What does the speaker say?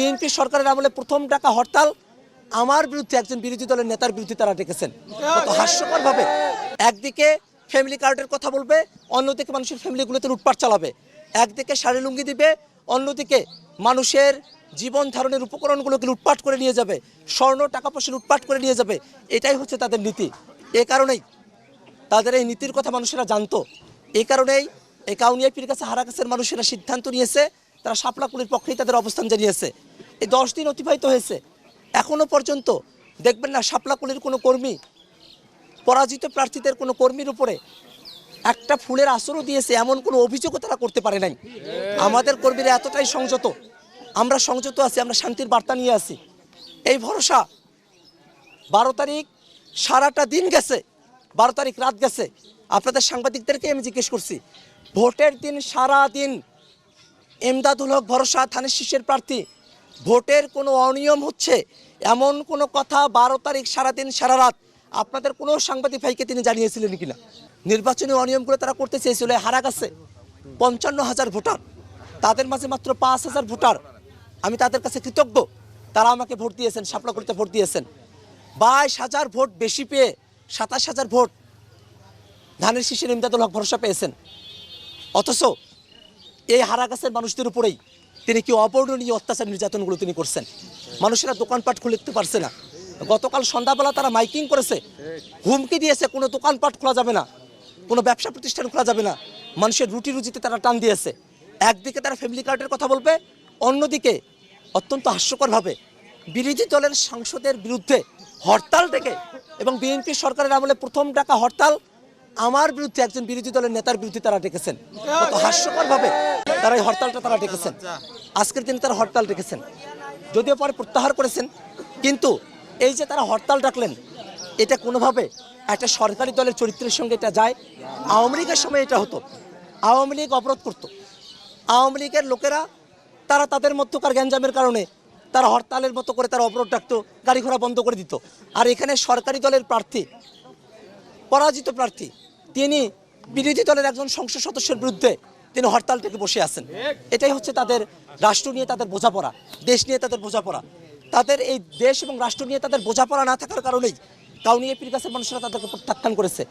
BNP সরকারের আমলে প্রথম ডাকা হরতাল আমার বিরুদ্ধে একজন বিরোধী দলের নেতার বিরুদ্ধে তারা ডেকেছেন। কত হাস্যকরভাবে একদিকে ফ্যামিলি কার্ডের কথা বলবে, অন্যদিকে মানুষের ফ্যামিলিগুলোতে লুটপাট চালাবে, একদিকে শাড়ি লুঙ্গি দিবে, অন্যদিকে মানুষের জীবন ধারণের উপকরণগুলোকে লুটপাট করে নিয়ে যাবে, স্বর্ণ টাকা পয়সা লুটপাট করে নিয়ে যাবে। এটাই হচ্ছে তাদের নীতি। এ কারণেই তাদের এই নীতির কথা মানুষেরা জানতো। এই কারণেই এই কাউনিয়া পীর কাছে হারাকাছের মানুষেরা সিদ্ধান্ত নিয়েছে, তারা শাপলাকুলির পক্ষেই তাদের অবস্থান জানিয়েছে। এই 10 দিন অতিবাহিত হয়েছে, এখনও পর্যন্ত দেখবেন না শাপলাকুলির কোনো কর্মী, পরাজিত প্রার্থীদের কোনো কর্মীর উপরে একটা ফুলের আসরও দিয়েছে এমন কোনো অভিযোগও তারা করতে পারে নাই। আমাদের কর্মীরা এতটাই সংযত, আমরা সংযত আছি, আমরা শান্তির বার্তা নিয়ে আসি। এই ভরসা 12 তারিখ সারাটা দিন গেছে, 12 তারিখ রাত গেছে। আপনাদের সাংবাদিকদেরকে আমি জিজ্ঞেস করছি, ভোটের দিন সারা দিন এমদাদুল হক ভরসা থানের শীর্ষের প্রার্থী, ভোটের কোনো অনিয়ম হচ্ছে এমন কোনো কথা 12 তারিখ সারাদিন সারা রাত আপনাদের কোনো সাংবাদিক ভাইকে তিনি জানিয়েছিলেন কিনা? নির্বাচনী অনিয়মগুলো তারা করতে চেয়েছিল। হারাগাছে 55,000 ভোটার, তাদের মাঝে মাত্র 5,000 ভোটার। আমি তাদের কাছে কৃতজ্ঞ, তারা আমাকে ভোট দিয়েছেন, শাপলাকুলিতে ভোট দিয়েছেন। 22,000 ভোট বেশি পেয়ে 27,000 ভোট ধানের শীষের ইমদাদুল হক ভরসা পেয়েছেন। অথচ এই হারাগাছের মানুষদের উপরেই তিনি কি অবর্ণনীয় অত্যাচার নির্যাতনগুলো তিনি করছেন। মানুষেরা দোকানপাট খুলতে পারছে না। গতকাল সন্ধ্যাবেলা তারা মাইকিং করেছে, হুমকি দিয়েছে কোনো দোকানপাট খোলা যাবে না, কোনো ব্যবসা প্রতিষ্ঠান খোলা যাবে না। মানুষের রুটি রুজিতে তারা টান দিয়েছে। একদিকে তারা ফ্যামিলি কার্ডের কথা বলবে, অন্যদিকে অত্যন্ত হাস্যকরভাবে বিরোধী দলের সাংসদের বিরুদ্ধে হরতাল ডেকে, এবং বিএনপি সরকারের আমলে প্রথম ডাকা হরতাল আমার বিরুদ্ধে একজন বিরোধী দলের নেতার বিরুদ্ধে তারা ডেকেছেন। কত হাস্যকরভাবে তারা এই হরতালটা তারা ডেকেছেন। আজকের দিনে তারা হরতাল ডেকেছেন, যদিও পরে প্রত্যাহার করেছেন। কিন্তু এই যে তারা হরতাল ডাকলেন, এটা কোনোভাবে একটা সরকারি দলের চরিত্রের সঙ্গে এটা যায়? আওয়ামী লীগের সময় এটা হতো, আওয়ামী লীগ অবরোধ করত, আওয়ামী লীগের লোকেরা তারা তাদের মধ্যকার গ্যাঞ্জামের কারণে তারা হরতালের মতো করে তারা অবরোধ ডাকতো, গাড়ি ঘোড়া বন্ধ করে দিত। আর এখানে সরকারি দলের প্রার্থী, পরাজিত প্রার্থী, তিনি বিরোধী দলের একজন সংসদ সদস্যের বিরুদ্ধে তিনি হরতাল থেকে বসে আছেন। এটাই হচ্ছে তাদের রাষ্ট্র নিয়ে তাদের বোঝাপড়া, দেশ নিয়ে তাদের বোঝাপড়া। তাদের এই দেশ এবং রাষ্ট্র নিয়ে তাদের বোঝাপড়া না থাকার কারণেই কাউনিয়া পীর কাছের মানুষেরা তাদেরকে প্রত্যাখ্যান করেছে।